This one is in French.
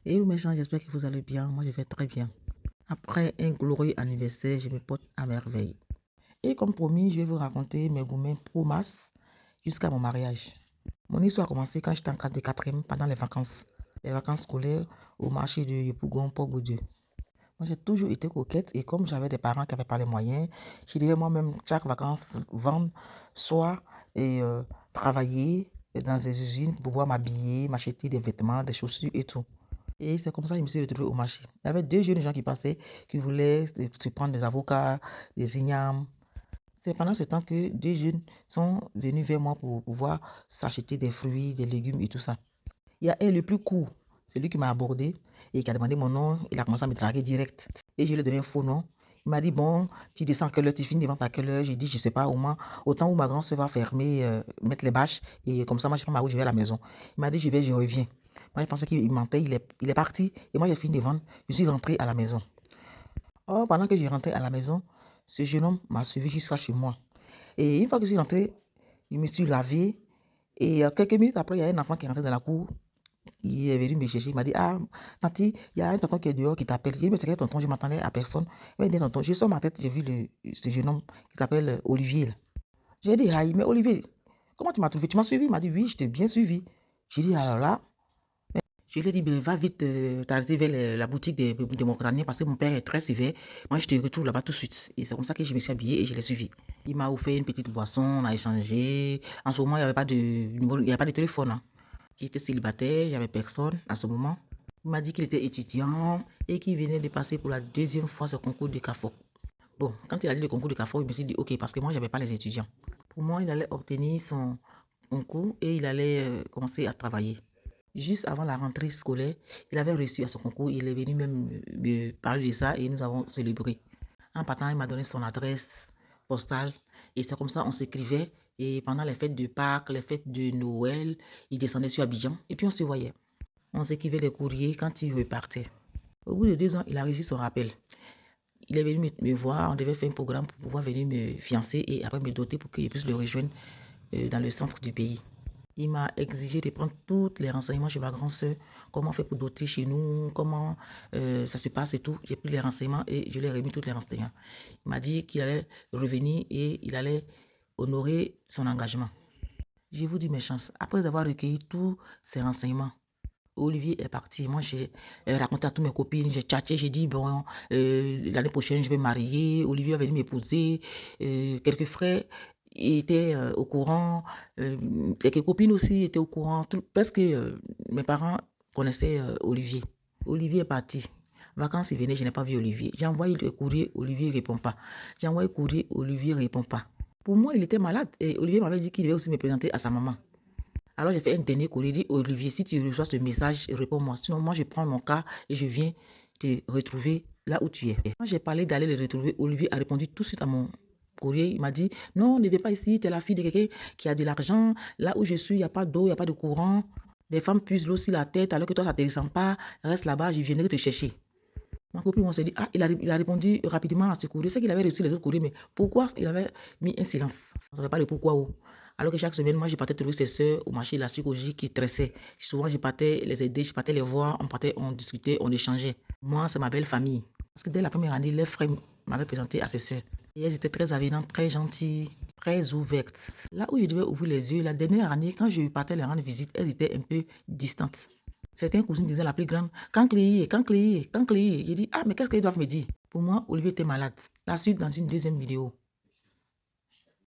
Et mes gens, j'espère que vous allez bien. Moi, je vais très bien. Après un glorieux anniversaire, je me porte à merveille. Et comme promis, je vais vous raconter mes gourmets pro-masse jusqu'à mon mariage. Mon histoire a commencé quand j'étais en classe de 4e pendant les vacances scolaires au marché de Yopougon, Port-Boudieu. Moi, j'ai toujours été coquette et comme j'avais des parents qui n'avaient pas les moyens, je devais moi-même chaque vacances vendre, soit et travailler dans des usines pour pouvoir m'habiller, m'acheter des vêtements, des chaussures et tout. Et c'est comme ça que je me suis retrouvée au marché. Il y avait deux jeunes gens qui passaient, qui voulaient se prendre des avocats, des ignames. C'est pendant ce temps que deux jeunes sont venus vers moi pour pouvoir s'acheter des fruits, des légumes et tout ça. Il y a un le plus court, c'est lui qui m'a abordé et qui a demandé mon nom. Il a commencé à me draguer direct. Et je lui ai donné un faux nom. Il m'a dit, bon, tu descends à quelle heure, tu finis devant à quelle heure. J'ai dit, je sais pas, au moins, autant où ma grande sœur va fermer, mettre les bâches. Et comme ça, moi, je prends ma route, je vais à la maison. Il m'a dit, je reviens. Moi, je pensais qu'il mentait, il est parti. Et moi, j'ai fini de vendre. Je suis rentré à la maison. Or, pendant que j'ai rentré à la maison, ce jeune homme m'a suivi jusqu'à chez moi. Et une fois que je suis rentré, je me suis lavé. Et quelques minutes après, il y a un enfant qui est rentré dans la cour. Il est venu me chercher, il m'a dit, ah, Tanti, il y a un tonton qui est dehors qui t'appelle. J'ai dit, mais c'est quel tonton? Je m'attendais à personne. Il m'a dit, tonton, je sors ma tête, j'ai vu ce jeune homme qui s'appelle Olivier. J'ai dit, aïe, mais Olivier, comment tu m'as trouvé? Tu m'as suivi? Il m'a dit, oui, je t'ai bien suivi. J'ai dit, alors là, je lui ai dit, ben, va vite t'arrêter vers la boutique de mon crânien parce que mon père est très sévère. Moi, je te retrouve là-bas tout de suite. Et c'est comme ça que je me suis habillée et je l'ai suivi. Il m'a offert une petite boisson, on a échangé. En ce moment, il n'y avait pas de téléphone. Hein. J'étais célibataire, j'avais personne à ce moment. Il m'a dit qu'il était étudiant et qu'il venait de passer pour la deuxième fois ce concours de CAFO. Bon, quand il a dit le concours de CAFO, je me suis dit, ok, parce que moi, je n'avais pas les étudiants. Pour moi, il allait obtenir son concours et il allait commencer à travailler. Juste avant la rentrée scolaire, il avait réussi à son concours. Il est venu même me parler de ça et nous avons célébré. En partant, il m'a donné son adresse postale et c'est comme ça on s'écrivait. Et pendant les fêtes de Pâques, les fêtes de Noël, il descendait sur Abidjan et puis on se voyait. On s'écrivait les courriers quand il repartait. Au bout de 2 ans, il a réussi son rappel. Il est venu me voir, on devait faire un programme pour pouvoir venir me fiancer et après me doter pour qu'il puisse le rejoindre dans le centre du pays. Il m'a exigé de prendre tous les renseignements chez ma grande sœur, comment on fait pour doter chez nous, comment ça se passe et tout. J'ai pris les renseignements et je lui ai remis tous les renseignements. Il m'a dit qu'il allait revenir et il allait honorer son engagement. Je vous dis mes chances. Après avoir recueilli tous ces renseignements, Olivier est parti. Moi, j'ai raconté à toutes mes copines, j'ai tchatché, j'ai dit, bon, l'année prochaine, je vais me marier. Olivier va venir m'épouser. Quelques frères étaient au courant. Quelques copines aussi étaient au courant. Presque mes parents connaissaient Olivier. Olivier est parti. Vacances, il venait, je n'ai pas vu Olivier. J'ai envoyé le courrier, Olivier ne répond pas. J'ai envoyé le courrier, Olivier ne répond pas. Pour moi, il était malade. Et Olivier m'avait dit qu'il devait aussi me présenter à sa maman. Alors j'ai fait un dernier courrier, dit Olivier, si tu reçois ce message, réponds-moi. Sinon, moi, je prends mon cas et je viens te retrouver là où tu es. Quand j'ai parlé d'aller le retrouver, Olivier a répondu tout de suite à mon courrier. Il m'a dit, non, ne viens pas ici, tu es la fille de quelqu'un qui a de l'argent. Là où je suis, il n'y a pas d'eau, il n'y a pas de courant. Des femmes puissent l'eau sur la tête alors que toi, ça ne te ressemble pas. Reste là-bas, je viendrai te chercher. Ma copine, on s'est dit, ah, il a répondu rapidement à ce courrier. C'est qu'il avait reçu les autres courriers, mais pourquoi il avait mis un silence? On ne savait pas le pourquoi où. Alors que chaque semaine, moi, je partais trouver ses soeurs au marché de la psychologie qui tressaient. Souvent, je partais les aider, je partais les voir, on discutait, on échangeait. Moi, c'est ma belle famille. Parce que dès la première année, les frères m'avaient présenté à ses soeurs. Et elles étaient très avenantes, très gentilles, très ouvertes. Là où je devais ouvrir les yeux, la dernière année, quand je partais les rendre visite, elles étaient un peu distantes. Certains cousines disaient la plus grande, quand Cléie. J'ai dit, ah, mais qu'est-ce qu'ils doivent me dire? Pour moi, Olivier était malade. La suite dans une deuxième vidéo.